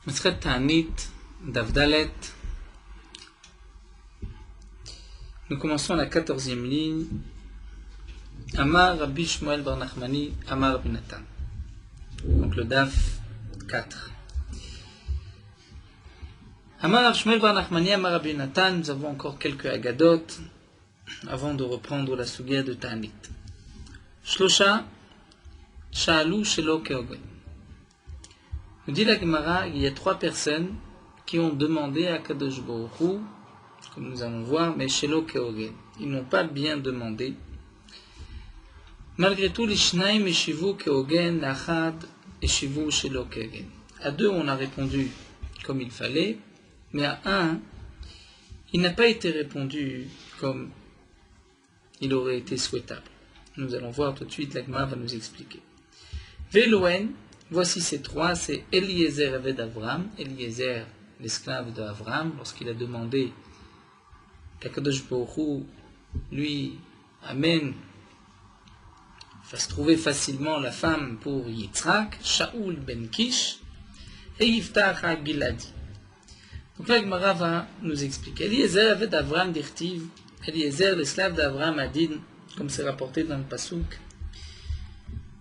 Masret Ta'anit, Davdalet. Nous commençons la 14e ligne. Amar Rabbi Shmuel bar Nachmani, Amar Rabbi Natan. Donc le Daf 4. Amar Rabbi Shmuel bar Nachmani, Amar Rabbi Natan. Nous avons encore quelques agadot avant de reprendre la sugia de Ta'anit. Shlosha, Sha'alu Shelo Keogen. Nous dit la Gemara, il y a 3 personnes qui ont demandé à Kadosh Baruch Hu, comme nous allons voir, mais Shelo Keogen. Ils n'ont pas bien demandé. Malgré tout, les Shnaim eshivu Keogen, Achad eshivu Shelo Keogen. À 2, on a répondu comme il fallait, mais à 1, il n'a pas été répondu comme il aurait été souhaitable. Nous allons voir tout de suite, la Gemara va nous expliquer. Veloen, voici ces 3, c'est Eliezer Aved Avram, Eliezer, l'esclave d'Avram, lorsqu'il a demandé qu'Akadosh Baruch Hu lui amène, fasse trouver facilement la femme pour Yitzhak, Shaoul ben Kish, et Yiftach ha-Giladi. Donc là, Gemara va nous expliquer. Eliezer Aved Avram d'Irtiv, Eliezer, l'esclave d'Avram, a dit, comme c'est rapporté dans le Pasuk,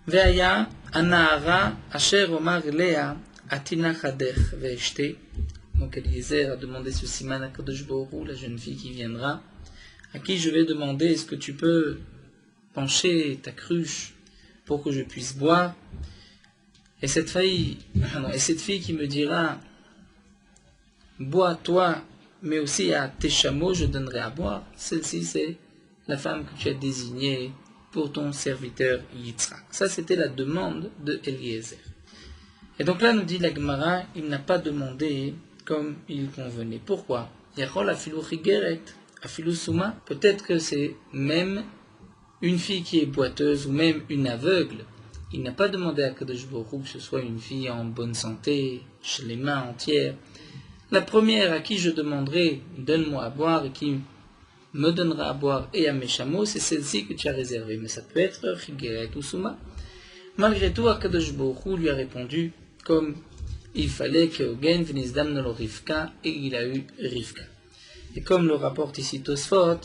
Ve'aya anahara asher omar Lea atina chadech ve'eshte. Donc Eliezer a demandé ce siman à Kadosh Baruch Hu, la jeune fille qui viendra, à qui je vais demander, est-ce que tu peux pencher ta cruche pour que je puisse boire? Et cette fille qui me dira, bois toi, mais aussi à tes chameaux je donnerai à boire, celle-ci c'est la femme que tu as désignée pour ton serviteur Yitzhak. Ça, c'était la demande de Eliezer. Et donc là, nous dit la Gemara, il n'a pas demandé comme il convenait. Pourquoi? Yachol afilou chigeret, afilou souma. Peut-être que c'est même une fille qui est boiteuse ou même une aveugle. Il n'a pas demandé à Kadosh Baruch Hu que ce soit une fille en bonne santé, chez les mains entières. La première à qui je demanderai, donne-moi à boire, et qui me donnera à boire et à mes chameaux, c'est celle-ci que tu as réservée. Mais ça peut être Chigeret ou Souma. Malgré tout, Akadosh Baruch Hu lui a répondu comme il fallait que Ogen v'nizdam nolo Rivka, et il a eu Rivka. Et comme le rapporte ici Tosfot,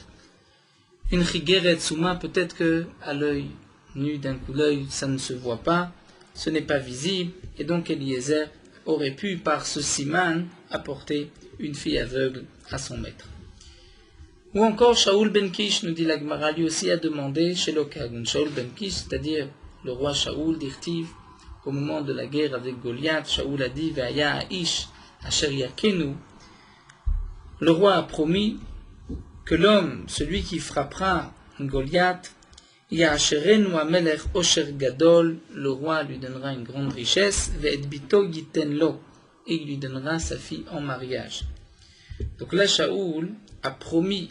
une Chigeret Souma, peut-être que à l'œil nu d'un coup d'œil, ça ne se voit pas, ce n'est pas visible, et donc Eliezer aurait pu, par ce siman, apporter une fille aveugle à son maître. Ou encore, Shaoul ben Kish, nous dit la Gemara, lui aussi a demandé chez l'Okagun. Shaoul ben Kish, c'est-à-dire le roi Shaoul d'Irtiv, au moment de la guerre avec Goliath, Shaoul a dit, Ve'aya ha'ish asher yakenu. Le roi a promis que l'homme, celui qui frappera Goliath, Ya'asherenu amelech osher gadol, le roi lui donnera une grande richesse, Ve'et bito yiten lo, et il lui donnera sa fille en mariage. Donc là, Shaoul a promis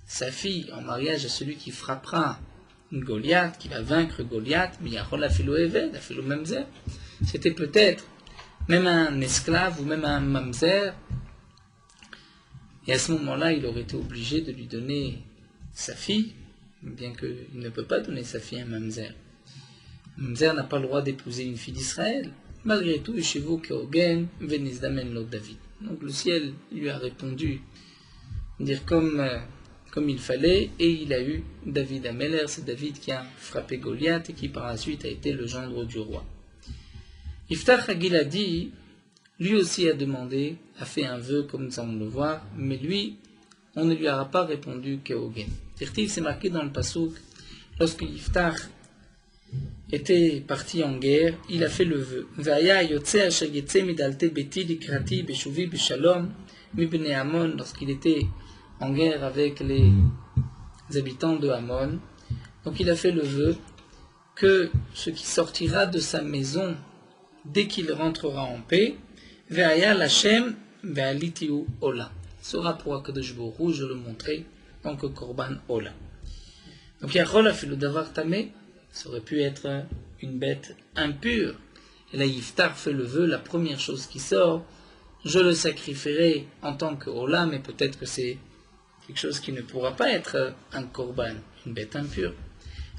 sa fille en mariage à celui qui frappera Goliath, qui va vaincre Goliath, mais Yachol afilo eved, afilo mamzer. C'était peut-être même un esclave ou même un mamzer. Et à ce moment-là, il aurait été obligé de lui donner sa fille, bien qu'il ne peut pas donner sa fille à un mamzer. Un mamzer n'a pas le droit d'épouser une fille d'Israël. Malgré tout, chez vous, Keogen, venizdamen lo David. Donc le ciel lui a répondu, dire comme il fallait, et il a eu David Ameler, c'est David qui a frappé Goliath et qui par la suite a été le gendre du roi. Yiftach ha-Giladi, lui aussi a demandé, a fait un vœu comme nous allons le voir, mais lui, on ne lui aura pas répondu Keogen. C'est marqué dans le Pasuk, lorsque Yiftach était parti en guerre, il a fait le vœu. Lorsqu'il était en guerre avec les habitants de Ammon, donc il a fait le vœu que ce qui sortira de sa maison dès qu'il rentrera en paix, sera pour Akadosh Baruch Hu, je le montrerai, donc Korban Ola. Donc Yachol a fait le davar tamé, ça aurait pu être une bête impure. Et là, Yiftar fait le vœu, la première chose qui sort, je le sacrifierai en tant que Ola, mais peut-être que c'est quelque chose qui ne pourra pas être un korban, une bête impure.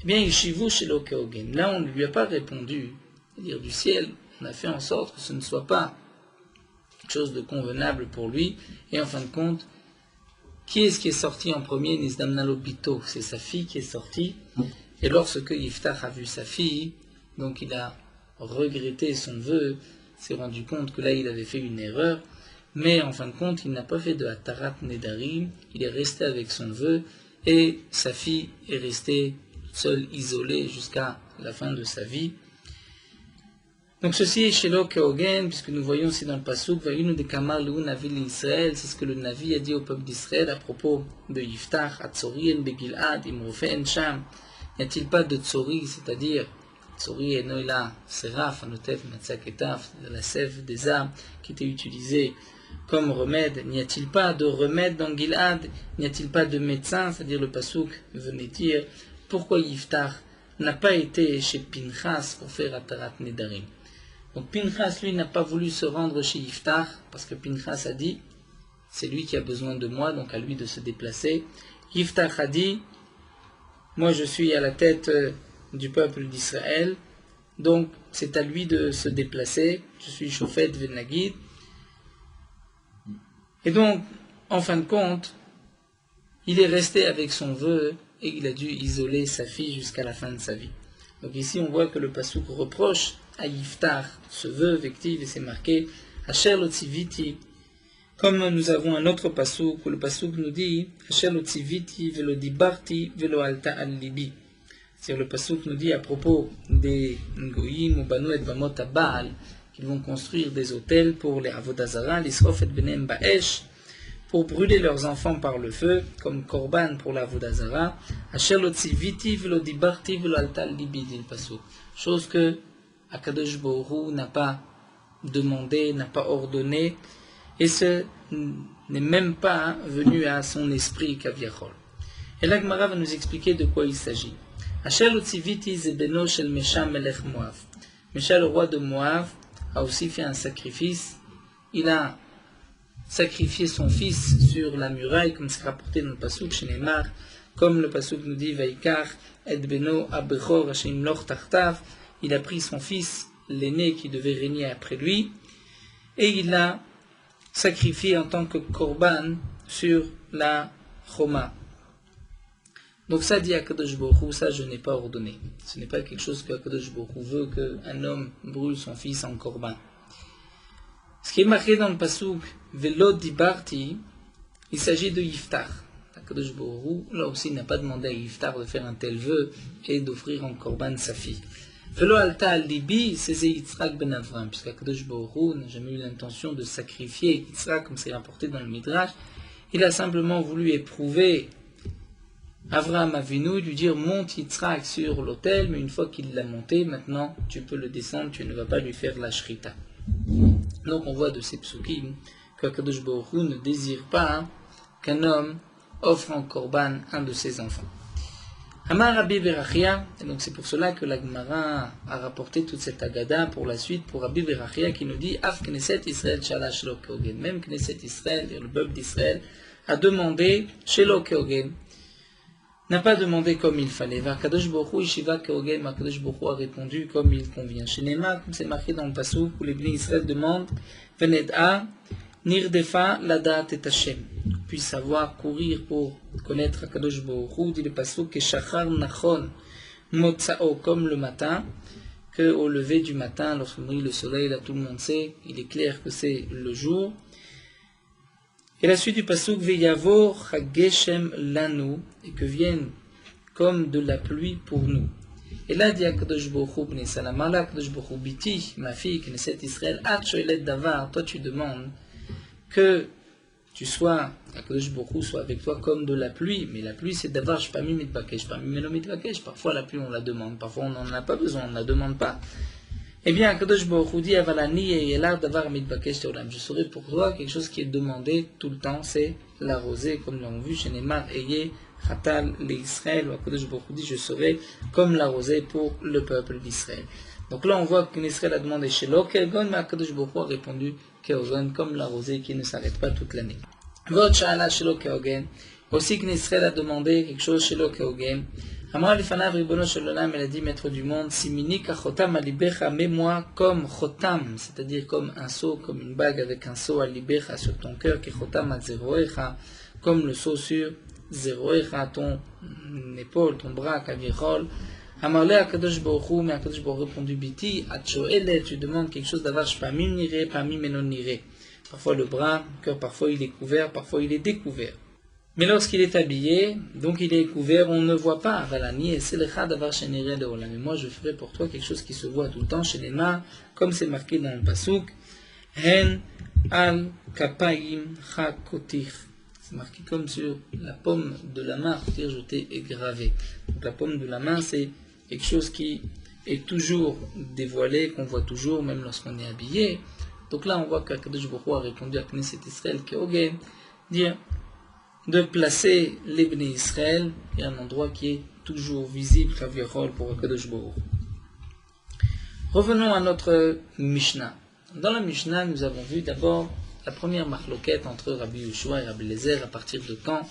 Eh bien, Yeshivu Shelo Keogen. Là, on ne lui a pas répondu. C'est-à-dire du ciel, on a fait en sorte que ce ne soit pas quelque chose de convenable pour lui. Et en fin de compte, qui est-ce qui est sorti en premier? Nizdamnalo Bito, c'est sa fille qui est sortie. Et lorsque Yiftach a vu sa fille, donc il a regretté son vœu, s'est rendu compte que là il avait fait une erreur, mais en fin de compte il n'a pas fait de Hatarat Nedarim, il est resté avec son vœu et sa fille est restée seule, isolée jusqu'à la fin de sa vie. Donc ceci est chez Keogen, puisque nous voyons aussi dans le Pasuk, Vayinu de Kamar Leu Navi l'Israël, c'est ce que le Navi a dit au peuple d'Israël à propos de Yiftach, Atzorien Begilad, Imrofen Sham. N'y a-t-il pas de Tzori, c'est-à-dire Tzori et Noïla, Seraf, Anotef, Matzaketaf, de la sève des arbres qui était utilisée comme remède? N'y a-t-il pas de remède dans Gilad? N'y a-t-il pas de médecin? C'est-à-dire le Pasuk venait dire pourquoi Yiftach n'a pas été chez Pinchas pour faire Hatarat Nedarim. Donc Pinchas, lui, n'a pas voulu se rendre chez Yiftach, parce que Pinchas a dit, c'est lui qui a besoin de moi, donc à lui de se déplacer. Yiftach a dit, moi je suis à la tête du peuple d'Israël, donc c'est à lui de se déplacer, je suis Shofet Venagid. Et donc, en fin de compte, il est resté avec son vœu, et il a dû isoler sa fille jusqu'à la fin de sa vie. Donc ici on voit que le Pasuk reproche à Yiftach ce vœu vectif, et c'est marqué Asher lo tziviti, comme nous avons un autre Pasuk où le Pasuk nous dit Asher lo tziviti velo dibarti velo alta al libi. C'est-à-dire le Pasuk nous dit à propos des Goyim ou Banu et Bamot Baal qu'ils vont construire des hôtels pour les Avodazara, l'Isrof et Benem Baesh, pour brûler leurs enfants par le feu, comme Korban pour la Avodazara. Asher lo tziviti velo dibarti velo alta al libi, dit le Pasuk. Chose que Akadosh Baruch Hu n'a pas demandé, n'a pas ordonné, et ce n'est même pas venu à son esprit Kaviachol. Et la Gemara va nous expliquer de quoi il s'agit. Asher lo tziviti ze beno shel Mesha melech Moav. Mesha, le roi de Moav, a aussi fait un sacrifice. Il a sacrifié son fils sur la muraille, comme c'est rapporté dans le Pasuk chez Neymar, comme le Pasuk nous dit Vaikar et beno abechor hashim loch tartav. Il a pris son fils, l'aîné qui devait régner après lui, et il l'a sacrifié en tant que korban sur la choma. Donc ça dit Akadosh Baruch Hu, ça je n'ai pas ordonné. Ce n'est pas quelque chose que Akadosh Baruch Hu veut qu'un homme brûle son fils en korban. Ce qui est marqué dans le pasuk Velo dibarti, il s'agit de Yiftach. Akadosh Baruch Hu, là aussi, n'a pas demandé à Yiftach de faire un tel vœu et d'offrir en korban sa fille. Velo alta al libi, c'est Yitzhak ben Avram, puisque Akadosh Baruch Hu n'a jamais eu l'intention de sacrifier Yitzhak, comme c'est rapporté dans le Midrash. Il a simplement voulu éprouver Avraham Avinu, lui dire monte Yitzhak sur l'autel, mais une fois qu'il l'a monté, maintenant tu peux le descendre, tu ne vas pas lui faire la shrita. Donc on voit de ces psukim que Akadosh Baruch Hu ne désire pas qu'un homme offre en korban un de ses enfants. Amar Rabbi Berachia, et donc c'est pour cela que la Gemara a rapporté toute cette agada pour la suite, pour Rabbi Berachia qui nous dit Af Knesset Israël Shalash Lo Keogen. Même Knesset Israël, le peuple d'Israël, a demandé Shelo Keogen, n'a pas demandé comme il fallait. Kadosh Baruch Hu Yeshiva Keogen, Kadosh Baruch Hu a répondu comme il convient. Chez Nema, comme c'est marqué dans le pasuk où les bénis Israël demandent Vened'a Nirdefa Ladat et Hashem, puis savoir courir pour connaître Kadosh Baruch Hu, dit le pasuk que Shachar Nachon Motsao, comme le matin, que au lever du matin, lorsque brille le soleil, là tout le monde sait, il est clair que c'est le jour. Et la suite du pasuk Veyavor Hageshem Lanu, et que vienne comme de la pluie pour nous. Et là dit Akadosh Baruch Hu Bnei Salamala, Akadosh Baruch Hu Biti, ma fille, Knesset Israël, At Shoelet Davar, toi tu demandes que tu sois, Akadosh Baruch Hu soit avec toi comme de la pluie, mais la pluie c'est Davar, Shpami Mitbakesh, Shpami Melo Mitbakesh, parfois la pluie on la demande, parfois on n'en a pas besoin, on ne la demande pas. Eh bien, Akadosh Baruch Hu dit Avalani et Yelar Davar Mitbakesh Teolam. Je saurai pour toi quelque chose qui est demandé tout le temps, c'est la rosée, comme nous l'avons vu chez Neymar Eye Hatal l'Israël. Akadosh Baruch Hu dit je saurai comme la rosée pour le peuple d'Israël. Donc là, on voit qu'Israël a demandé Shelo Keogen, mais Akadosh Baruch Hu a répondu Keogen, comme la rosée qui ne s'arrête pas toute l'année. Vot Shala Shelo Keogen. Aussi qu'Israël a demandé quelque chose Shelo Keogen. Amra lefanav ribono shel olam, elle a dit, maître du monde, simini kachotam alibecha, mets-moi comme chotam, c'est-à-dire comme un sceau, comme une bague avec un sceau alibecha sur ton cœur, ki chotam al zeroecha, comme le sceau sur zeroecha, ton épaule, ton bras, kavichol. Amarle akadosh baruch hu, mais akadosh baruch hu répondu biti, atchoelet, tu demandes quelque chose d'avash, pamim nire, pamim menon nire. Parfois le bras, le cœur, parfois il est couvert, parfois il est découvert. Mais lorsqu'il est habillé, donc il est couvert, on ne voit pas. Avalani et selecha davar shenire leolam. Mais moi je ferai pour toi quelque chose qui se voit tout le temps chez les mains, comme c'est marqué dans le pasuk. Hen al kapaim chakotich. C'est marqué comme sur la paume de la main, c'est-à-dire je t'ai gravé. Donc la paume de la main, c'est quelque chose qui est toujours dévoilé, qu'on voit toujours, même lorsqu'on est habillé. Donc là, on voit qu'Akadosh Baruch Hu a répondu à Knesset Israël, Keogen, dire de placer les Bnei Israël à un endroit qui est toujours visible, Kaviachol, pour Akadosh Baruch Hu. Revenons à notre Mishnah. Dans la Mishnah, nous avons vu d'abord la première marloquette entre Rabbi Yehoshua et Rabbi Eliezer, à partir de quand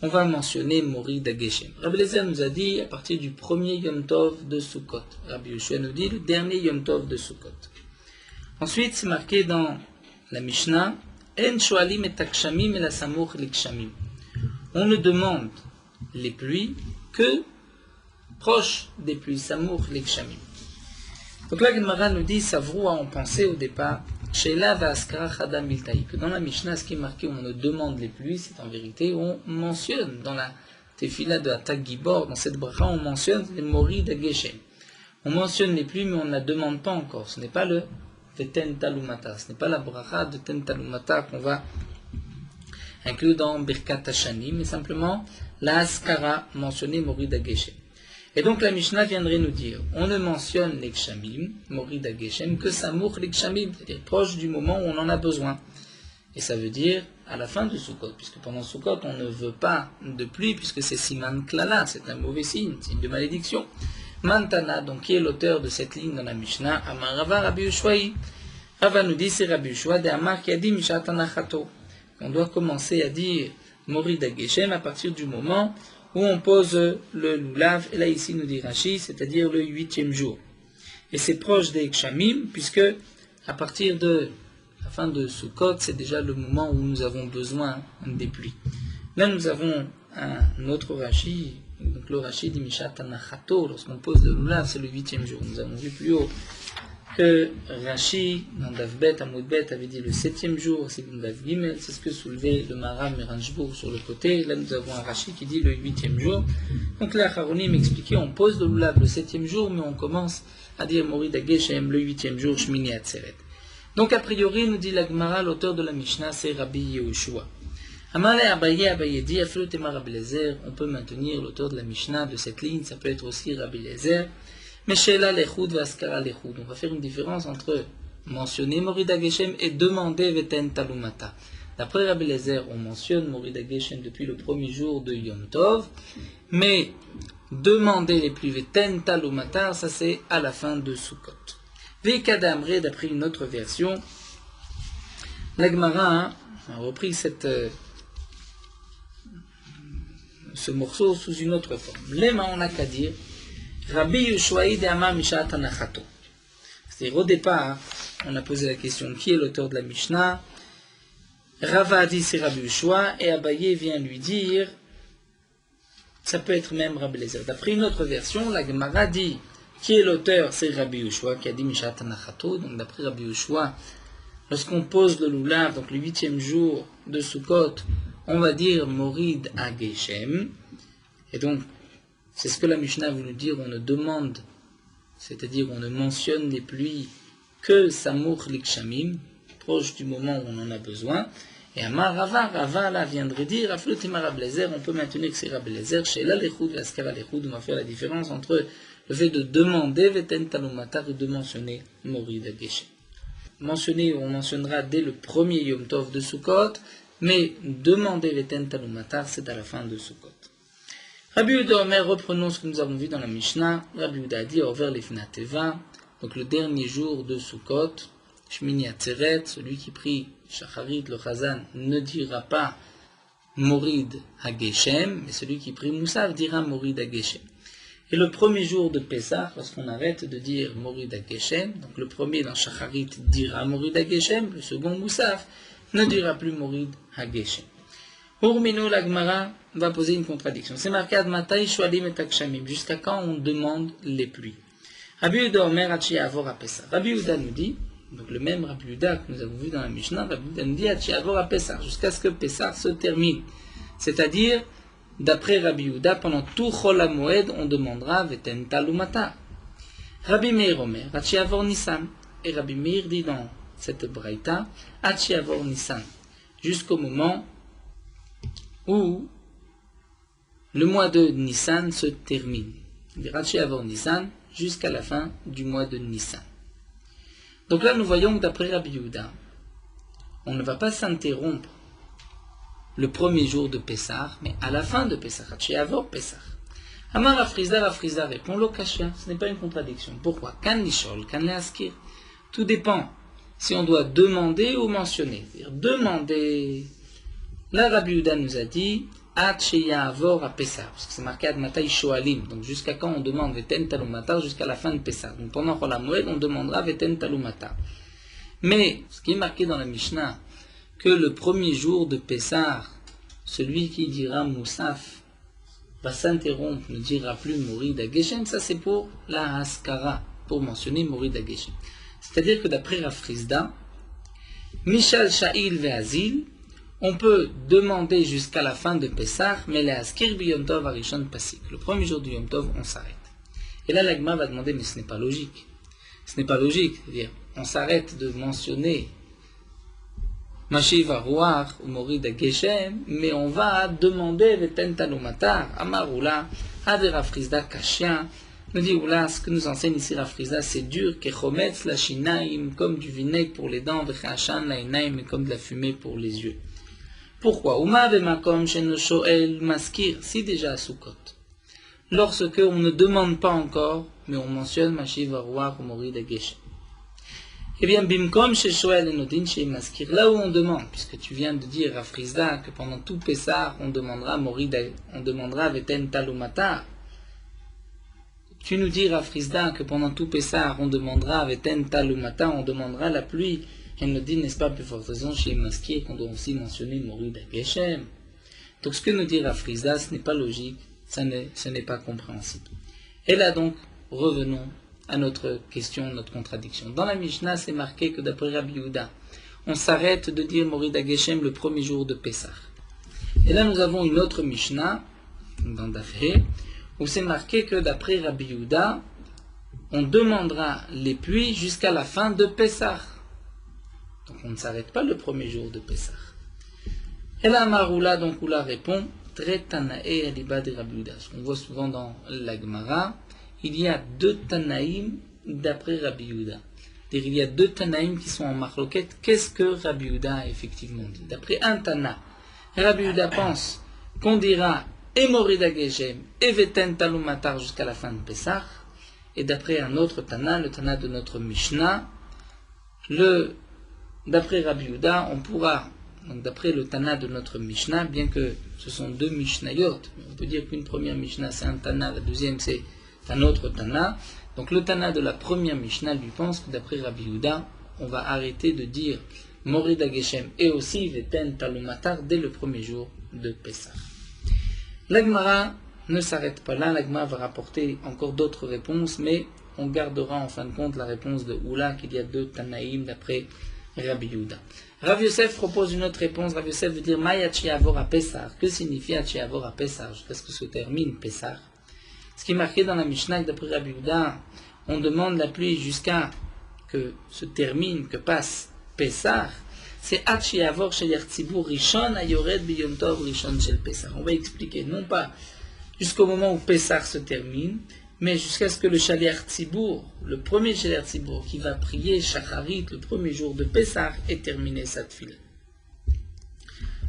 on va mentionner Mori d'Ageshem. Rabbi Eliezer nous a dit à partir du premier Yom Tov de Sukkot. Rabbi Yehoshua nous dit le dernier Yom Tov de Sukkot. Ensuite, c'est marqué dans la Mishnah, En shoalim et akshamim et la samour likshamim. On ne demande les pluies que proches des pluies, samour likshamim. Donc là, Gemara nous dit, Savrou a en pensé au départ, Sheila va askara chadam miltaï, que dans la Mishnah, ce qui est marqué, on ne demande les pluies, c'est en vérité, on mentionne dans la tefila de Atak Gibor, dans cette bracha, on mentionne les Mori d'Ageshem. On mentionne les pluies, mais on ne la demande pas encore. Ce n'est pas le Ten Talumata, ce n'est pas la bracha de Ten Talumata qu'on va inclure dans Birkat Hashanim, mais simplement la Askara mentionnée Mori d'Ageshem. Et donc la Mishnah viendrait nous dire, on ne mentionne les Kshamim, Mori d'Ageshem, que Samour les Kshamim, c'est-à-dire proche du moment où on en a besoin. Et ça veut dire à la fin de Sukkot, puisque pendant Sukkot on ne veut pas de pluie, puisque c'est Siman Klala, c'est un mauvais signe de malédiction. Mantana, donc qui est l'auteur de cette ligne dans la Mishnah, Amar Rava Rabbi Yehoshua. Rava nous dit, c'est Rabbi Yehoshua de Amar qui a dit Mishat Anachato. On doit commencer à dire Mori d'Ageshem à partir du moment où on pose le lulav, et là ici nous dit Rashi, c'est-à-dire le 8e jour. Et c'est proche des Kshamim, puisque à partir de la fin de Sukkot, c'est déjà le moment où nous avons besoin des pluies. Là nous avons un autre Rashi, donc le Rashi dit Mishat Anachato, lorsqu'on pose le lulav, c'est le 8e jour. Nous avons vu plus haut que Rashi, dans Davbet, Amoudbet, avait dit le 7e jour, c'est dans Dav Gimel, c'est ce que soulevait le Maram Meranjbourg sur le côté. Là, nous avons un Rashi qui dit le 8e jour. Donc là, Haronim m'expliquait, on pose le lulav le 7e jour, mais on commence à dire Mori d'Ageshem le 8e jour, Shmini Atzeret. Donc, a priori, nous dit la Gemara, l'auteur de la Mishnah, c'est Rabbi Yehoshua. Amale Abaye dit, Aflotema Rabbi Eliezer, on peut maintenir l'auteur de la Mishnah de cette ligne, ça peut être aussi Rabbi Eliezer. Mais Sheila Lechud Vaskara Lechud. On va faire une différence entre mentionner Mori d'Ageshem et demander Veten Talumata. D'après Rabbi Eliezer, on mentionne Mori d'Ageshem depuis le premier jour de Yom Tov, mais demander les pluies Veten Talumata, ça c'est à la fin de Sukkot. Vekadamre, d'après une autre version, la Gemara a repris ce morceau sous une autre forme. Lema, on n'a qu'à dire Rabbi Yehoshua de Amar Mishat Anachato. C'est-à-dire au départ, on a posé la question qui est l'auteur de la Mishnah. Rava a dit c'est Rabbi Yehoshua et Abaye vient lui dire ça peut être même Rabbi Eliezer. D'après une autre version, la Gemara dit qui est l'auteur, c'est Rabbi Yehoshua qui a dit Mishat Anachato. Donc d'après Rabbi Yehoshua, lorsqu'on pose le lulav, donc le 8e jour de Sukkot, on va dire Morid Ageshem. Et donc c'est ce que la Mishnah veut nous dire, on ne demande, c'est-à-dire on ne mentionne les pluies que Samour Likshamim, proche du moment où on en a besoin. Et Amar Rava là viendrait dire, Aflotema Rabbi Eliezer, on peut maintenir que c'est Rabbi Eliezer, Sheila Lechud Vaskara Lechud, on va faire la différence entre le fait de demander Veten Talumata et de mentionner Mori d'Ageshem. Mentionner, on mentionnera dès le premier Yom Tov de Sukkot, mais demander Veten Talumata, c'est à la fin de Sukkot. Rabbi Yehuda Omer, reprenons ce que nous avons vu dans la Mishnah. Rabbi Yehuda a dit, Over Lefna Teva, donc le dernier jour de Sukkot, Shmini Atzeret, celui qui prie Shacharit, le Chazan, ne dira pas Morid Hageshem, mais celui qui prie Moussav dira Morid Hageshem. Et le premier jour de Pessah, lorsqu'on arrête de dire Morid HaGeshem, donc le premier dans Shacharit dira Morid HaGeshem, le second Moussaf ne dira plus Morid HaGeshem. Urmino, la Gemara va poser une contradiction. C'est marqué Admatai Shoalim et Akshamim, jusqu'à quand on demande les pluies. Rabbi Yehuda Omer Hachi Avor à Pessah. Rabbi Yehuda nous dit, donc le même Rabbi Yehuda que nous avons vu dans la Mishnah, Rabbi Yehuda nous dit Hachi Avor à Pessah, jusqu'à ce que Pessah se termine. C'est-à-dire, d'après Rabbi Yehuda, pendant tout Chol HaMoed, on demandera Veten Talumata. Rabbi Meir Omer Hachi Avor Nissan. Et Rabbi Meir dit dans cette braïta Hachi Avor Nissan, jusqu'au moment où le mois de Nissan se termine. Hachi Avor Nissan, jusqu'à la fin du mois de Nissan. Donc là, nous voyons que d'après Rabbi Yehuda, on ne va pas s'interrompre le premier jour de Pessah, mais à la fin de Pessah, Hachi Avor Pessah. Amar Rafrizda répond Lokashia, ce n'est pas une contradiction. Pourquoi? Kan Lishol, Kan Leaskir. Tout dépend si on doit demander ou mentionner. C'est-à-dire demander. Là, Rabbi Yehuda nous a dit Avor à Pessah, parce que c'est marqué Admatai Shoalim, donc jusqu'à quand on demande Veten Talumata, jusqu'à la fin de Pessah. Donc pendant Chol HaMoed, on demandera Veten Talumata. Mais ce qui est marqué dans la Mishnah, que le premier jour de Pessah, celui qui dira Moussaf va s'interrompre, ne dira plus Morid HaGeshem, ça c'est pour la Haskara, pour mentionner Morid HaGeshem. C'est-à-dire que d'après Rafrizda, Mishal Sha'il Ve'azil, on peut demander jusqu'à la fin de Pessah, mais les Askir B'Yom Tov Arishon Pasik. Le premier jour du Yom Tov, on s'arrête. Et là, l'Agma va demander, mais ce n'est pas logique. Ce n'est pas logique. C'est-à-dire, on s'arrête de mentionner Mashiv Aruach ou Morid HaGeshem, mais on va demander Veten Talumatar, Amarula, Ade Rafrizda Kashia. Nous dit, oula, ce que nous enseigne ici Rafrizda, c'est dur, Kechometz la Shinaim, comme du vinaigre pour les dents, Vechashan la Inaim, comme de la fumée pour les yeux. Pourquoi? Si déjà à Sukkot, lorsque on ne demande pas encore, mais on mentionne Mashiv Aruach ou Morid HaGeshem. Eh bien, Bimkom chez Shoel et Nodin chez Maskir, là où on demande, puisque tu viens de dire à Frizda que pendant tout Pessah, on demandera Veten Talumata. Tu nous dis à Frizda que pendant tout Pessah, on demandera Veten Talumata, on demandera la pluie. Elle nous dit, n'est-ce pas, plus forte raison, chez Maskir, qu'on doit aussi mentionner Morid HaGeshem. Donc, ce que nous dit Rafrizda, ce n'est pas logique, ce n'est pas compréhensible. Et là, donc, revenons à notre question, notre contradiction. Dans la Mishnah, c'est marqué que d'après Rabbi Yehuda, on s'arrête de dire Morid HaGeshem le premier jour de Pessah. Et là, nous avons une autre Mishnah, dans Dafé, où c'est marqué que d'après Rabbi Yehuda, on demandera les pluies jusqu'à la fin de Pessah. Donc on ne s'arrête pas le premier jour de Pessah. Et là, Maroula, donc Oula répond, Tre Tanae Aliba de Rabbi Yehuda. Ce qu'on voit souvent dans la Gemara, il y a deux Tanaïm d'après Rabbi Yehuda. Il y a deux Tanaïm qui sont en marloquette. Qu'est-ce que Rabbi Yehuda a effectivement dit? D'après un Tana, Rabbi Yehuda pense qu'on dira Morid HaGeshem et Veten Talumatar jusqu'à la fin de Pessah. Et d'après un autre Tana, le Tana de notre Mishnah, d'après Rabbi Yehuda, on pourra, donc d'après le Tana de notre Mishnah, bien que ce sont deux Mishnayot, on peut dire qu'une première Mishnah c'est un Tana, la deuxième c'est un autre Tana. Donc le Tana de la première Mishnah lui pense que d'après Rabbi Yehuda, on va arrêter de dire Morid HaGeshem et aussi Veten Talumatar dès le premier jour de Pessah. L'Agmara ne s'arrête pas là, l'Agmara va rapporter encore d'autres réponses, mais on gardera en fin de compte la réponse de Oula qu'il y a deux Tanaïm d'après Rabbi Yehuda. Rav Yosef propose une autre réponse. Rav Yosef veut dire Mayachi Avor à Pessah. Que signifie Hachi Avor à Pessah? Jusqu'à ce que se termine Pessah. Ce qui est marqué dans la Mishnah, d'après Rabbi Yehuda, on demande la pluie jusqu'à que se termine, que passe Pessah. C'est Hachi Avor Shel Tzibur Rishon Ayored B'Yom Tov Rishon Shel Pessah. On va expliquer, non pas jusqu'au moment où Pessah se termine, mais jusqu'à ce que le Shaliach Tzibour, le premier Shaliach Tzibour qui va prier Shacharit le premier jour de Pessah, ait terminé sa tefila.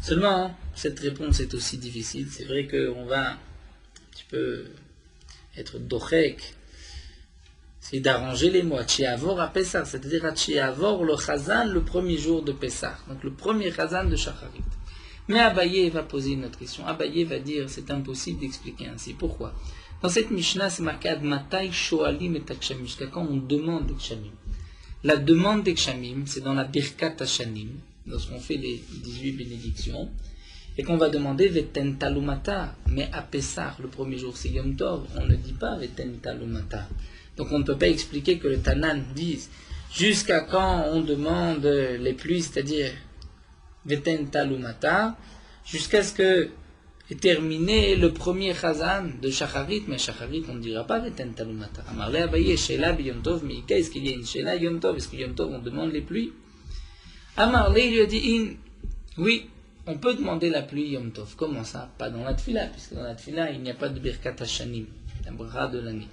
Seulement, cette réponse est aussi difficile. C'est vrai qu'on va un petit peu être dochek, c'est d'arranger les mots. Hachiavor à Pessah, c'est-à-dire Hachiavor le Chazan le premier jour de Pessah, donc le premier Chazan de Shacharit. Mais Abaye va poser une autre question. Abaye va dire c'est impossible d'expliquer ainsi. Pourquoi? Dans cette Mishnah, c'est marqué Admatai Shoalim et Akshamim, jusqu'à quand on demande des Kshamim. La demande des Kshamim, c'est dans la Birkat Hashanim, lorsqu'on fait les 18 bénédictions, et qu'on va demander Veten Talumata, mais à Pessah, le premier jour c'est Yom Tov, on ne dit pas Veten Talumata. Donc on ne peut pas expliquer que le Tanan dise jusqu'à quand on demande les pluies, c'est-à-dire Veten Talumata, jusqu'à ce que est terminé le premier Chazan de Shacharit, mais Shacharit on ne dira pas Veten Talumata. Amarle Abaye, Sheila Yom Tov, Mika, est-ce qu'il y a une Sheila Yom Tov, est-ce que Yom Tov on demande les pluies? Amarle lui a dit oui, on peut demander la pluie Yom Tov. Comment ça? Pas dans la Tfila, puisque dans la Tfila il n'y a pas de Birkat Hashanim, la bracha de l'année,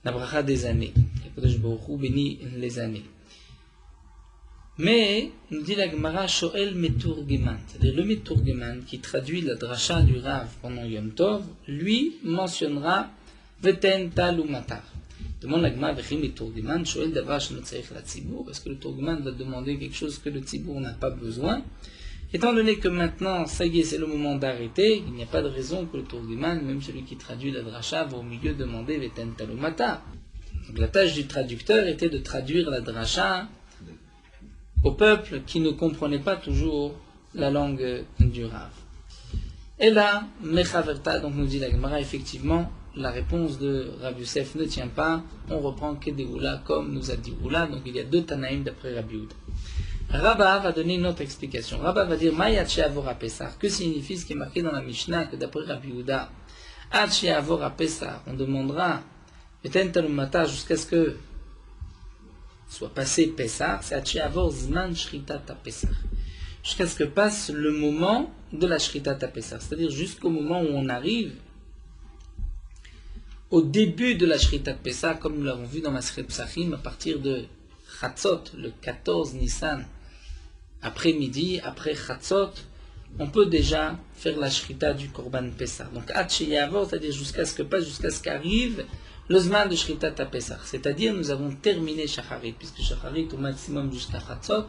la bracha des années. Kadosh Baruch Hu bénit les années. Mais, nous dit la Gemara, Shoel Meturgeman, c'est-à-dire le Meturgeman qui traduit la dracha du Rav pendant Yom Tov, lui mentionnera Veten Talumatar. Demande la Gemara, Vechim Meturgeman, Shoel Davar Shenotzarech la Tzibour, parce que le Turgeman va demander quelque chose que le Tzibour n'a pas besoin. Étant donné que maintenant, ça y est, c'est le moment d'arrêter, il n'y a pas de raison que le Turgeman, même celui qui traduit la dracha, va au milieu demander Veten Talumatar. Donc la tâche du traducteur était de traduire la dracha au peuple qui ne comprenait pas toujours la langue du Rav. Et là, Mechaverta, donc nous dit la Gemara, effectivement, la réponse de Rav Yosef ne tient pas, on reprend Kedeoula comme nous a dit Oula, donc il y a deux Tanaïm d'après Rabbi Yehuda. Rabba va donner une autre explication. Rabba va dire Mayat Sheavora Pesach. Que signifie ce qui est marqué dans la Mishnah que d'après Rabbi Yehuda, Ad Sheavora Pesach, on demandera Veten Talumata jusqu'à ce que soit passé Pessah, c'est Achiavor Zman Shritat Pessah. Jusqu'à ce que passe le moment de la Shritat Pessah, c'est-à-dire jusqu'au moment où on arrive au début de la Shritat Pessah, comme nous l'avons vu dans Masechet Psachim, à partir de Chatzot, le 14 Nissan, après-midi, après Chatzot, on peut déjà faire la Shrita du Korban Pessah. Donc Achiavor, c'est-à-dire jusqu'à ce que passe, jusqu'à ce qu'arrive le Zman de Shritat Pesach, c'est-à-dire nous avons terminé Shacharit, puisque Shacharit au maximum jusqu'à Chatzot.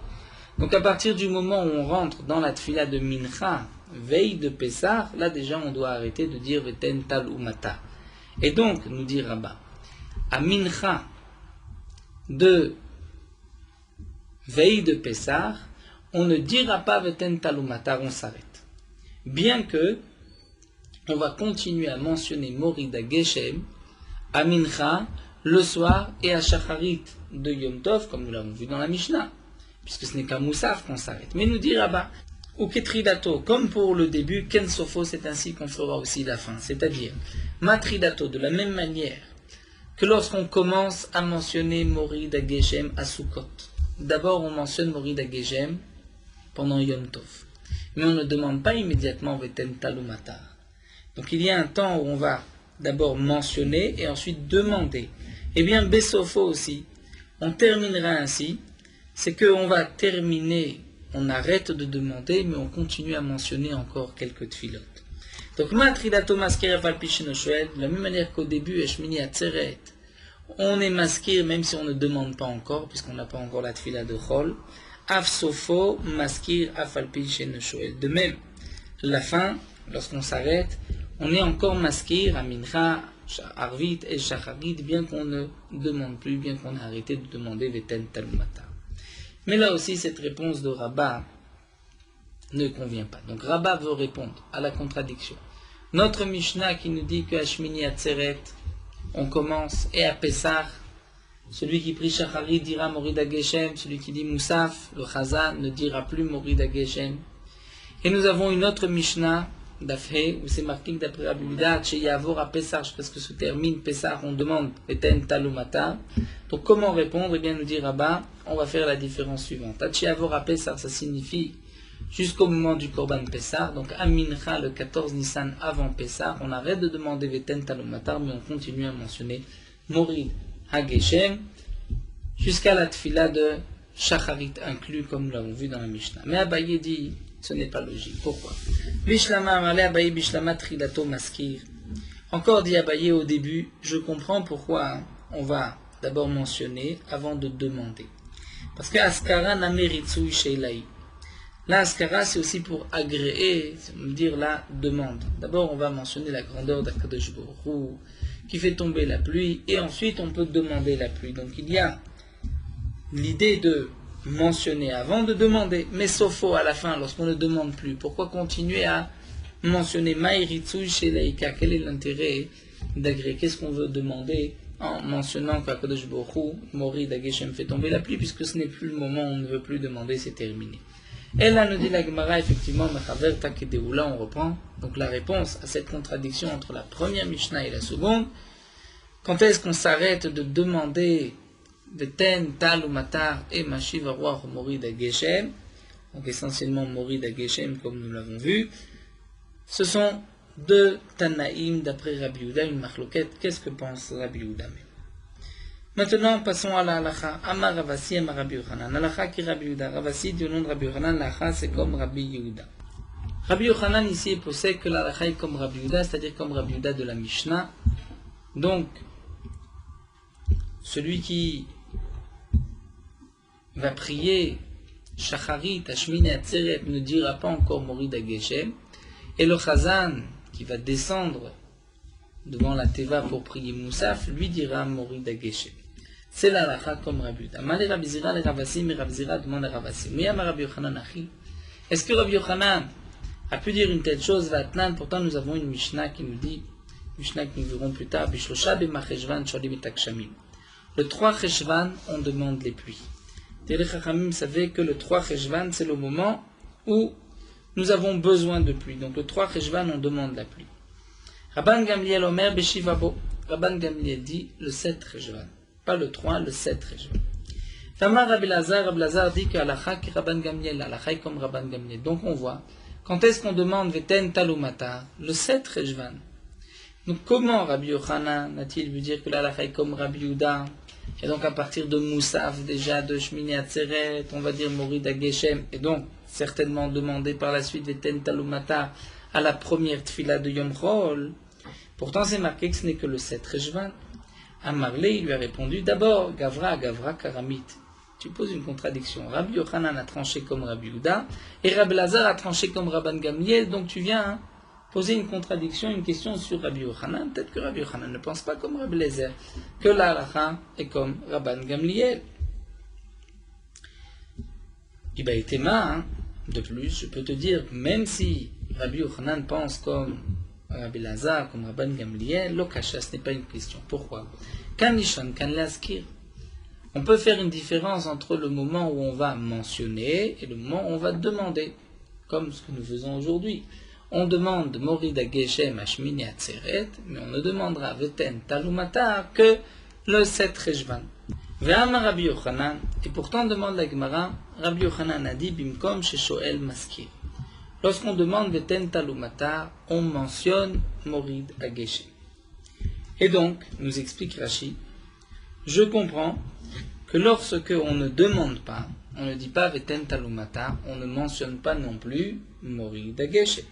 Donc à partir du moment où on rentre dans la Tfila de Mincha, veille de Pesach, là déjà on doit arrêter de dire Veten Tal Umata. Et donc, nous dit Rabba, à Mincha de veille de Pesach, on ne dira pas Veten Tal Umata, on s'arrête. Bien que on va continuer à mentionner Morida Geshem à Mincha, le soir, et à Shacharit de Yom Tov, comme nous l'avons vu dans la Mishnah, puisque ce n'est qu'à Moussaf qu'on s'arrête. Mais nous dit Rabba, ou Ketridato, comme pour le début, Ken Sofo, c'est ainsi qu'on fera aussi la fin. C'est-à-dire, Matridato, de la même manière que lorsqu'on commence à mentionner Morid Geshem à Sukkot. D'abord, on mentionne Morid Geshem pendant Yom Tov. Mais on ne demande pas immédiatement Veten Talumatar. Donc il y a un temps où on va d'abord mentionner et ensuite demander. Eh bien, Besofo aussi, on terminera ainsi, c'est qu'on va terminer, on arrête de demander, mais on continue à mentionner encore quelques tfilotes. Donc, Matridato maskir afalpichinoshel, de la même manière qu'au début, Eshmini Atzeret, on est maskir même si on ne demande pas encore, puisqu'on n'a pas encore la tfila de Chol. Afsofo maskir afalpichinoshel. De même, la fin, lorsqu'on s'arrête, on est encore maskir à Mincha, Arvit et Shacharit, bien qu'on ne demande plus, bien qu'on a arrêté de demander Veten Talumata. Mais là aussi, cette réponse de Rabba ne convient pas. Donc Rabba veut répondre à la contradiction. Notre Mishnah qui nous dit que à Shmini Atzeret, on commence, et à Pessah, celui qui prie Shacharit dira Morid Geshem, celui qui dit Moussaf, le Chazan, ne dira plus Morid Geshem. Et nous avons une autre Mishnah, Dafhe, où c'est marqué d'après Rabbi Yehuda, chez Yavor à Pessah, parce que se termine Pessah, on demande Veten Talumata. Donc comment répondre? Eh bien, nous dit Rabba, on va faire la différence suivante. Yavor à Pessah, ça signifie jusqu'au moment du Korban Pessah. Donc à Mincha, le 14 Nissan avant Pessah, on arrête de demander Veten Talumata, mais on continue à mentionner Morid Hageshem jusqu'à la Tfila de Shacharit inclus, comme nous l'avons vu dans la Mishnah. Mais Abaye dit, ce n'est pas logique. Pourquoi? Bishlama amale Abaye bishlama tridato maskir. Encore dit Abaye au début, je comprends pourquoi on va d'abord mentionner avant de demander. Parce que Askara nameritsu sheilai. La askara, c'est aussi pour agréer, dire la demande. D'abord, on va mentionner la grandeur d'Akadosh Baruch Hu, qui fait tomber la pluie, et ensuite on peut demander la pluie. Donc il y a l'idée de mentionner avant de demander, mais sauf à la fin, lorsqu'on ne demande plus. Pourquoi continuer à mentionner Maïritsu chez Laïka? Quel est l'intérêt d'agréer? Qu'est-ce qu'on veut demander en mentionnant qu'Akadosh Baruch Hu, Mori Dageshem, fait tomber la pluie, puisque ce n'est plus le moment où on ne veut plus demander, c'est terminé. Et là, nous dit la Gemara, effectivement, Mechaver Takedeoula, on reprend donc la réponse à cette contradiction entre la première Mishnah et la seconde. Quand est-ce qu'on s'arrête de demander Veten, Tal ou Matar et Mashiv Arwah Mori Dageshem, donc essentiellement Mori Dageshem, comme nous l'avons vu, ce sont deux Tanaïm d'après Rabbi Yehuda, une marloquette. Qu'est-ce que pense Rabbi Yehuda? Maintenant, passons à la halakha. Amar Ravasi, Amar Rabbi Yochanan. Halakha qui est Rabbi Yehuda. Ravasi, du nom de Rabbi Yochanan, l'halakha c'est comme Rabbi Yehuda. Rabbi Yochanan ici possède que l'halakha est comme Rabbi Yehuda, c'est-à-dire comme Rabbi Yehuda de la Mishnah. Donc, celui qui va prier Shacharit, Ashmin et Atzeret ne dira pas encore Mori Dageshem. Et le Chazan qui va descendre devant la Teva pour prier Moussaf, lui dira Mori Dageshem. C'est la halakha comme Rabbi Yehuda. Malé Rabbi Zira, les Ravassim, et Rabbi Zira demande à Ravassim. Mais Amar Rabbi Yochanan Achi. Est-ce que Rabbi Yochanan a pu dire une telle chose? Vatnan, pourtant nous avons une Mishnah qui nous dit, Mishnah que nous verrons plus tard, Bishlosha b'macheshvan sholim et akshamim. Le 3 Cheshvan, on demande les pluies. Les Chachamim savaient que le 3 Cheshvan, c'est le moment où nous avons besoin de pluie. Donc le 3 Cheshvan, on demande la pluie. Rabban Gamliel Omer Beshivabo. Rabban Gamliel dit le 7 Cheshvan. Pas le 3, le 7 Cheshvan. Tamar Rabbi Lazar dit que Halakha qui Rabban Gamliel, Halakha est comme Rabban Gamliel. Donc on voit, quand est-ce qu'on demande Veten Talumata? Le 7 Cheshvan. Donc comment Rabbi Yochanan a-t-il vu dire que l'Halakha est comme Rabbi Yehuda? Et donc à partir de Moussaf déjà, de Shmini Atzeret, on va dire Mori Dageshem, et donc certainement demander par la suite Veten Talumata à la première tfila de Yom Chol. Pourtant c'est marqué que ce n'est que le 7 Cheshvan. Amarlé, il lui a répondu, d'abord, Gavra, Karamit. Tu poses une contradiction. Rabbi Yochanan a tranché comme Rabbi Yehuda, et Rabbi Lazar a tranché comme Rabban Gamliel, donc tu viens poser une contradiction, une question sur Rabbi Yochanan. Peut-être que Rabbi Yochanan ne pense pas comme Rabbi Lazar, que la halakha est comme Rabban Gamliel. Ibaïtema, de plus, je peux te dire, même si Rabbi Yochanan pense comme Rabbi Lazar, comme Rabban Gamliel, l'okasha, ce n'est pas une question. Pourquoi? Kan nishan, kan laskir. On peut faire une différence entre le moment où on va mentionner et le moment où on va demander, comme ce que nous faisons aujourd'hui. On demande Mori Dageshem Ashmini Atzeret, mais on ne demandera Veten Talumata que le 7 Cheshvan. Ve'ama Rabbi Yochanan, et pourtant demande la Gemara, Rabbi Yochanan a dit Bimkom Sheshoel Maskir. Lorsqu'on demande Veten Talumata, on mentionne Mori Dageshem. Et donc, nous explique Rashi, je comprends que lorsque on ne demande pas, on ne dit pas Veten Talumata, on ne mentionne pas non plus Mori Dageshem.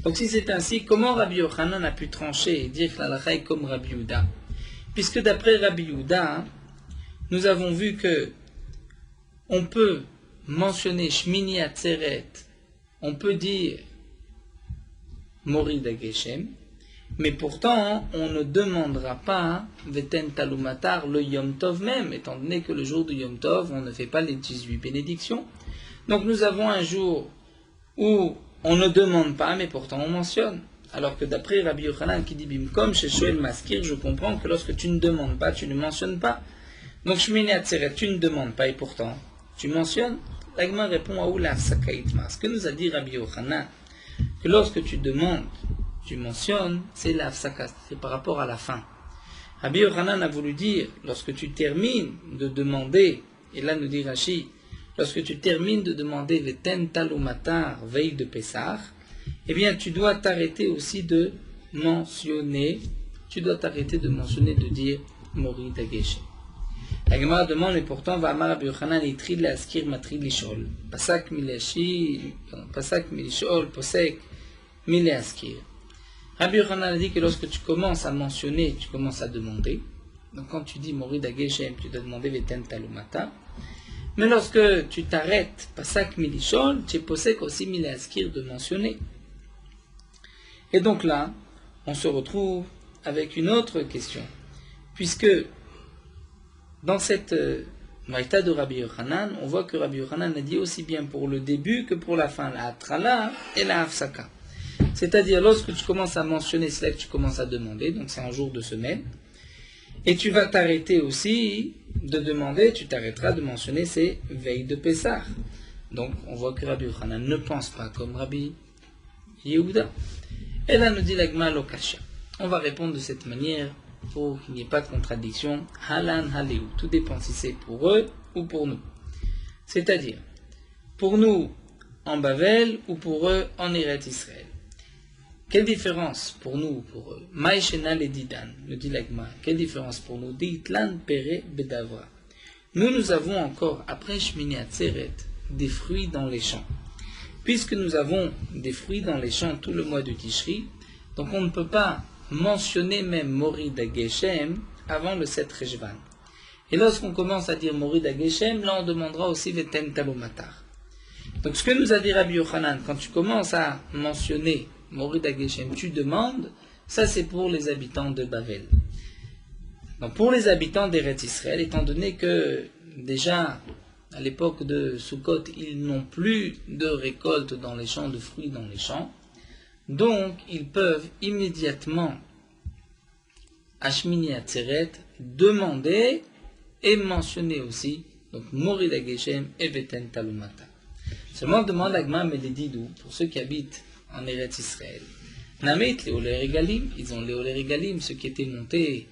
Donc si c'est ainsi, comment Rabbi Yochanan a pu trancher et dire que l'halakha est comme Rabbi Yehuda? Puisque d'après Rabbi Yehuda, nous avons vu que on peut mentionner Shmini Atzeret, on peut dire Mori Dageshem, mais pourtant on ne demandera pas Veten Talumatar le Yom Tov même, étant donné que le jour du Yom Tov, on ne fait pas les 18 bénédictions. Donc nous avons un jour où on ne demande pas, mais pourtant on mentionne. Alors que d'après Rabbi Yochanan qui dit Bimkom chez Shoel Maskir, je comprends que lorsque tu ne demandes pas, tu ne mentionnes pas. Donc Shmini Atzeret, tu ne demandes pas et pourtant tu mentionnes. L'Agma répond à Oula Sakaitma. Ce que nous a dit Rabbi Yochanan, que lorsque tu demandes, tu mentionnes, c'est l'Afsaka, c'est par rapport à la fin. Rabbi Yochanan a voulu dire, lorsque tu termines de demander, et là nous dit Rashi, lorsque tu termines de demander Veten Talumatar, veille de Pessah, eh bien tu dois t'arrêter aussi de mentionner, de dire Mori Dageshem. La Gemara demande, et pourtant, va Amar Rabbi Yochanan itri l'askir matri lishol. Pasak milishol, posek mileaskir. Rabbi Yochanan a dit que lorsque tu commences à mentionner, tu commences à demander. Donc quand tu dis Mori Dageshem, tu dois demander Veten Talumata. Mais lorsque tu t'arrêtes, pasak milishol, tu es posek aussi milaskir de mentionner. Et donc là, on se retrouve avec une autre question. Puisque dans cette Maïta de Rabbi Yochanan, on voit que Rabbi Yochanan a dit aussi bien pour le début que pour la fin, la Hatrala et la Hafsaka. C'est-à-dire, lorsque tu commences à mentionner, c'est là que tu commences à demander, donc c'est un jour de semaine. Et tu vas t'arrêter aussi de demander, tu t'arrêteras de mentionner ces veilles de Pessah. Donc, on voit que Rabbi Yochanan ne pense pas comme Rabbi Yehuda. Et là, nous dit l'Agma Lokasha. On va répondre de cette manière pour qu'il n'y ait pas de contradiction. Halan Haleu. Tout dépend si c'est pour eux ou pour nous. C'est-à-dire, pour nous en Bavel ou pour eux en Eretz Israël. Quelle différence pour nous ou pour eux? Maïchena le Didan, nous dit l'Agma. Quelle différence pour nous? D'Itlan Pere Bedavra. Nous avons encore, après Shmini Atzeret, des fruits dans les champs. Puisque nous avons des fruits dans les champs tout le mois de Tishri, donc on ne peut pas mentionner même Morid Ageshem avant le 7 Rejvan. Et lorsqu'on commence à dire Morid Ageshem, là on demandera aussi Vetem Talomatar. Donc ce que nous a dit Rabbi Yochanan, quand tu commences à mentionner Morid Ageshem, tu demandes, ça c'est pour les habitants de Bavel. Donc pour les habitants d'Eretz Israël, étant donné que déjà à l'époque de Sukkot, ils n'ont plus de récolte dans les champs, de fruits dans les champs, donc ils peuvent immédiatement à Shmini Atzeret demander et mentionner aussi donc Morid Ageshem et Veten Talumata. Seulement demande Agma Meledidou pour ceux qui habitent en Eretz Israël. Namit les Oler Regalim, ils ont les Oler Regalim, ceux qui étaient montés,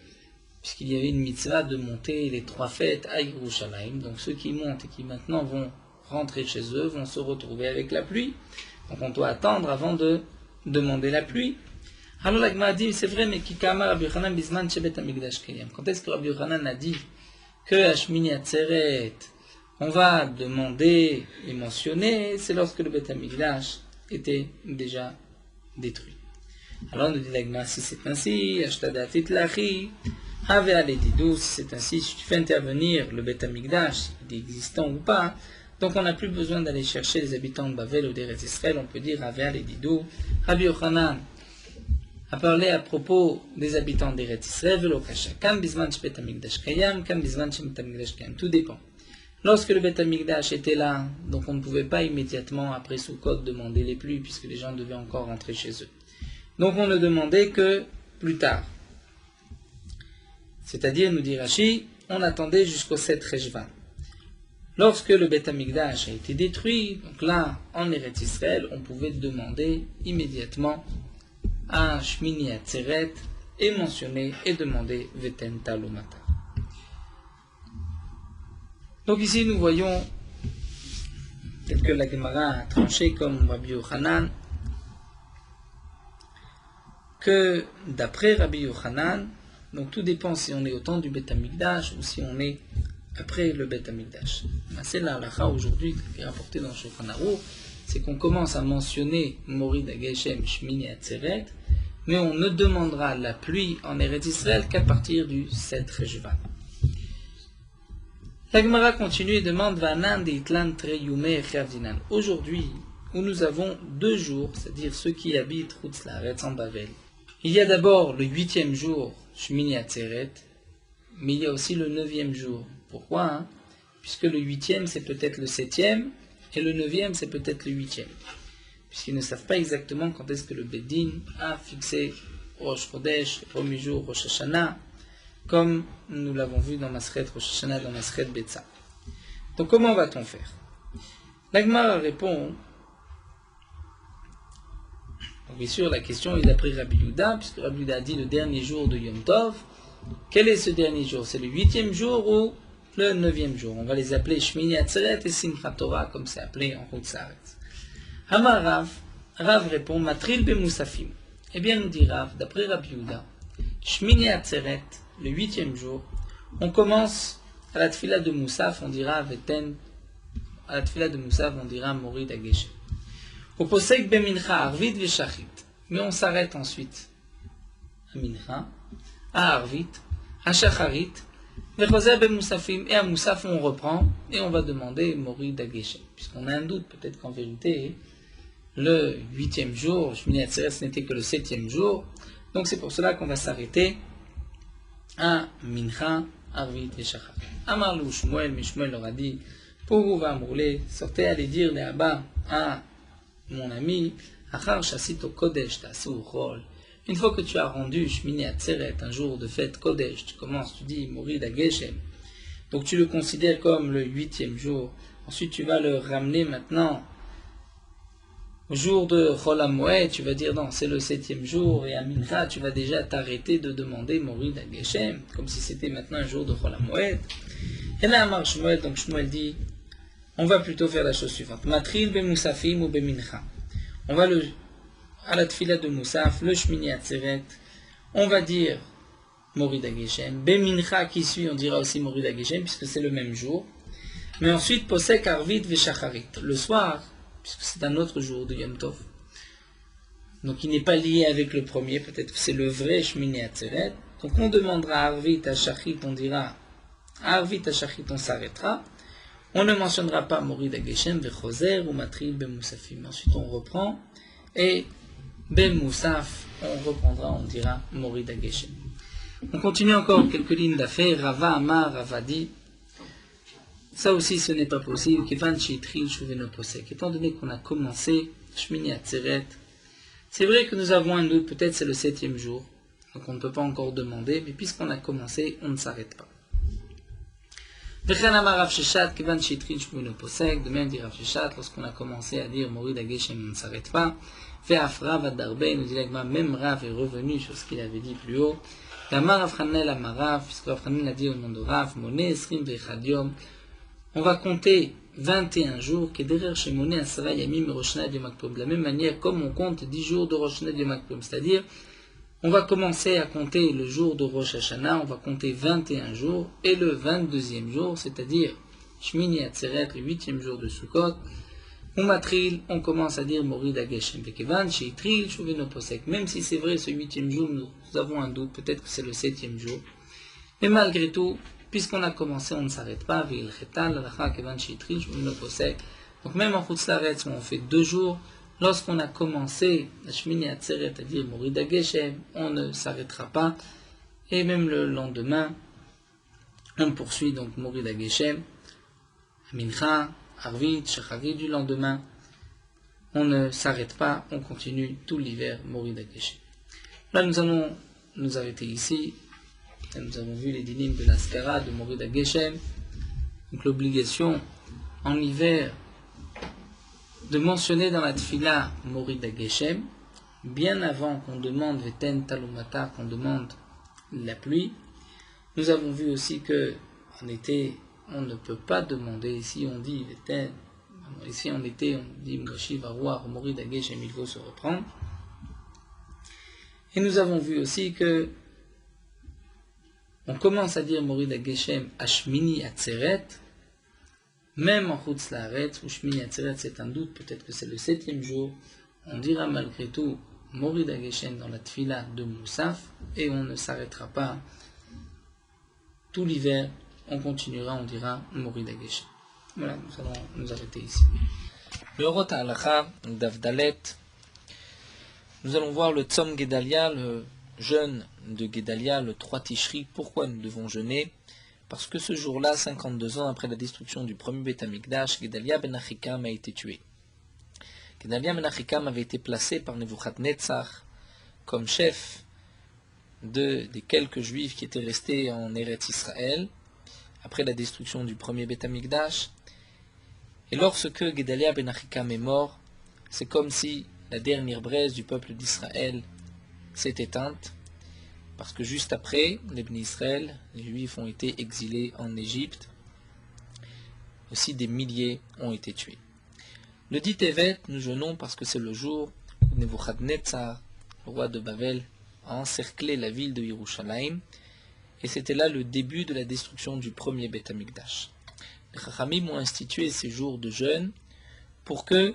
puisqu'il y avait une mitzvah de monter les 3 fêtes à Yerushalayim. Donc ceux qui montent et qui maintenant vont rentrer chez eux vont se retrouver avec la pluie. Donc on doit attendre avant de demander la pluie. Alors l'Agma a dit, c'est vrai, mais Kikama Rabbi Yochanan Bisman Shebet Hamikdash Kayam. Quand est-ce que Rabbi Yochanan a dit que à Shmini Atzeret, on va demander et mentionner, c'est lorsque le Bet Hamikdash était déjà détruit. Alors nous dit l'Agma, si c'est ainsi, Ashtadatit Lachi, Have Aledidou, si c'est ainsi, si tu fais intervenir le Bet Hamikdash, il est existant ou pas, donc on n'a plus besoin d'aller chercher les habitants de Bavel ou d'Eretz Israël, on peut dire Have Aledidou. Rabbi Yochanan a parlé à propos des habitants d'Eretz Israël, Velo Kasha, Kam Bizman Shebet Hamikdash Kayam, Kam Bizman Shebet Hamikdash Kayam, tout dépend. Lorsque le Bet Hamikdash était là, donc on ne pouvait pas immédiatement après Sukkot demander les pluies, puisque les gens devaient encore rentrer chez eux. Donc on ne demandait que plus tard. C'est-à-dire, nous dit Rashi, on attendait jusqu'au 7 Rejvan. Lorsque le Bet Hamikdash a été détruit, donc là, en Eretz Israël, on pouvait demander immédiatement à Shmini Atzeret et mentionner et demander Veten Talumata. Donc ici, nous voyons, tel que la Gemara a tranché comme Rabbi Yochanan, que d'après Rabbi Yochanan, donc tout dépend si on est au temps du Bet Hamikdash ou si on est après le Bet Hamikdash. C'est la halakha aujourd'hui qui est rapportée dans Shulchan Aruch, c'est qu'on commence à mentionner Morid Ageshem Shmini Atzeret, mais on ne demandera la pluie en Eretz Israël qu'à partir du 7 Rejvan. La Gemara continue et demande Vanan de Itlan Treyume Echavdinan. Aujourd'hui, où nous avons 2 jours, c'est-à-dire ceux qui habitent Chutz Laaretz en Bavel. Il y a d'abord le 8e jour, Shmini Atzeret, mais il y a aussi le 9e jour. Pourquoi? Puisque le 8e c'est peut-être le 7e, et le 9e c'est peut-être le 8e. Puisqu'ils ne savent pas exactement quand est-ce que le Beddin a fixé Rosh Chodesh, le premier jour, Rosh Hashanah, comme nous l'avons vu dans Masret Rosh Hashanah, dans Masret Betsa. Donc comment va-t-on faire? L'Agmara répond, donc bien sûr la question est d'après Rabbi Yehuda, puisque Rabbi Yehuda a dit le dernier jour de Yom Tov. Quel est ce dernier jour? C'est le 8e jour ou le 9e jour? On va les appeler Shmini Atzeret et Simchat Torah, comme c'est appelé en Chutz Laaretz. Amar Rav, Rav répond, Matril be Musafim. Eh bien nous dit Rav, d'après Rabbi Yehuda, Shmini Atzeret, le 8e jour, on commence à la tfila de Moussaf, on dira Veten, à la tfila de Moussaf, on dira Morid Ageshem. Au posek be Mincha Arvit ve Shachit. Mais on s'arrête ensuite à Mincha, à Arvit, à Shacharit, Vechoser ben Moussafim, et à Moussaf on reprend, et on va demander Mori Dageshem. Puisqu'on a un doute, peut-être qu'en vérité, le 8e jour, Shmini Atzeret, ce n'était que le 7e jour. Donc c'est pour cela qu'on va s'arrêter à Mincha, Arvit et Shachar. Amarlou Shmuel, mais Shmuel leur a dit, pour vous va mouler, sortez aller dire les Abba à mon ami, Achar Shasito Kodesh Tasu Chol. Une fois que tu as rendu Shmini Atzeret, un jour de fête Kodesh, tu commences, tu dis Mori Dageshem. Donc tu le considères comme le 8e jour. Ensuite tu vas le ramener maintenant au jour de Chol HaMoed, tu vas dire non, c'est le 7e jour, et à Mincha, tu vas déjà t'arrêter de demander Mori Dageshem, comme si c'était maintenant un jour de Chol HaMoed. Et là, Amar Shmuel, donc Shmuel dit, on va plutôt faire la chose suivante. Matril be Moussafim ou be Mincha. On va à la tfila de Moussaf, le Shmini Atzeret, on va dire Mori Dageshem. Be Mincha qui suit, on dira aussi Mori Dageshem, puisque c'est le même jour. Mais ensuite, Posek Arvit ve Shacharit. Le soir, puisque c'est un autre jour de Yom Tov. Donc il n'est pas lié avec le premier, peut-être que c'est le vrai Shmini Atzeret. Donc on demandera Arvit à Shachrit, on dira Arvit à Shachrit, on s'arrêtera. On ne mentionnera pas Mori Dageshem, Vechoser ou Matril ben Moussafim. Ensuite on reprend, et ben Moussaf, on reprendra, on dira Mori Dageshem. On continue encore quelques lignes d'affaires. Rava Amar, Rava dit, ça aussi ce n'est pas possible, Kevan Shitril Shuveno Posek. Étant donné qu'on a commencé Shmini Atzeret, c'est vrai que nous avons un doute, peut-être c'est le 7e jour, donc on ne peut pas encore demander, mais puisqu'on a commencé, on ne s'arrête pas. De même dit Rav Sheshat, lorsqu'on a commencé à dire Mori Dageshem, on ne s'arrête pas. Ve'afra Vadarbe, nous dit l'Agma, même Rav est revenu sur ce qu'il avait dit plus haut. Amar Rav Chanel Amarav, puisque Rav Chanel a dit au nom de Rav, Moné Esrim Ve'echad Yom, on va compter 21 jours, qui est derrière chez Moné Asara Yamim Rosh Hashanah Yom Kippur. De la même manière, comme on compte 10 jours de Rosh Hashanah Yom Kippur, c'est-à-dire, on va commencer à compter le jour de Rosh Hashanah, on va compter 21 jours, et le 22e jour, c'est-à-dire Shmini Atzeret, le 8e jour de Sukkot, ou Matril, on commence à dire Mori Dageshem Vekevan, Sheitril, Shuveno Posek. Même si c'est vrai, ce 8e jour, nous avons un doute, peut-être que c'est le 7e jour. Mais malgré tout, puisqu'on a commencé, on ne s'arrête pas. Donc même en Chutz Laaretz, où on fait 2 jours, lorsqu'on a commencé la Shmini Atzeret, à dire Mori Dageshem, on ne s'arrêtera pas. Et même le lendemain, on poursuit donc Mori Dageshem, Mincha, Arvit, Shacharit du lendemain. On ne s'arrête pas, on continue tout l'hiver Mori Dageshem. Là, nous allons nous arrêter ici. Nous avons vu les dynimes de l'Askara, de Mori Dageshem. Donc l'obligation en hiver de mentionner dans la Tfila Mori Dageshem, bien avant qu'on demande Veten Talumata, qu'on demande la pluie. Nous avons vu aussi que en été, on ne peut pas demander, ici on dit Veten, ici en été on dit Moshi Varoir, Mori Dageshem, il faut se reprendre. Et nous avons vu aussi que on commence à dire Mori Dageshem à Shmini Atzeret, même en Chutz Laaretz, où Shmini Atzeret c'est un doute, peut-être que c'est le 7e jour, on dira malgré tout Mori Dageshem dans la Tfila de Moussaf, et on ne s'arrêtera pas tout l'hiver, on continuera, on dira Mori Dageshem. Voilà, nous allons nous arrêter ici. Le Rot Halacha d'Avdalet, nous allons voir le Tzom Gedalia, le jeûne de Gedalia, le 3 Tishri. Pourquoi nous devons jeûner? Parce que ce jour-là, 52 ans après la destruction du premier Beth Amikdash, Gedalia ben Achikam a été tué. Gedalia ben Achikam avait été placé par Nebuchadnezzar comme chef des quelques juifs qui étaient restés en Eretz Israël après la destruction du premier Beth Amikdash. Et lorsque Gedalia ben Achikam est mort, c'est comme si la dernière braise du peuple d'Israël s'est éteinte, parce que juste après, les Bnei Israël, les Juifs ont été exilés en Égypte. Aussi des milliers ont été tués. Le dit Tevet, nous jeûnons parce que c'est le jour où Nebuchadnezzar, le roi de Babel, a encerclé la ville de Yerushalayim, et c'était là le début de la destruction du premier Beth Amikdash. Les Chachamim ont institué ces jours de jeûne pour que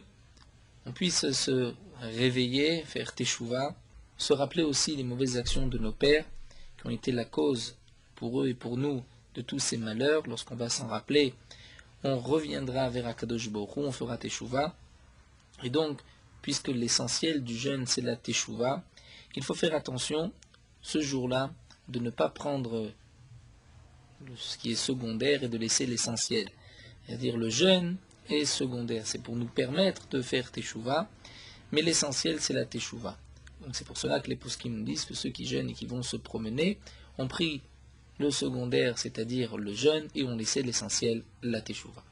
on puisse se réveiller, faire teshuva, se rappeler aussi les mauvaises actions de nos pères qui ont été la cause pour eux et pour nous de tous ces malheurs, lorsqu'on va s'en rappeler, on reviendra vers Akadosh Baruch Hu, on fera Teshuvah. Et donc, puisque l'essentiel du jeûne c'est la Teshuvah, il faut faire attention ce jour-là de ne pas prendre ce qui est secondaire et de laisser l'essentiel. C'est-à-dire le jeûne est secondaire, c'est pour nous permettre de faire Teshuvah, mais l'essentiel c'est la Teshuvah. Donc c'est pour cela que les poskim nous disent que ceux qui jeûnent et qui vont se promener ont pris le secondaire, c'est-à-dire le jeûne, et ont laissé l'essentiel, la Teshuvah.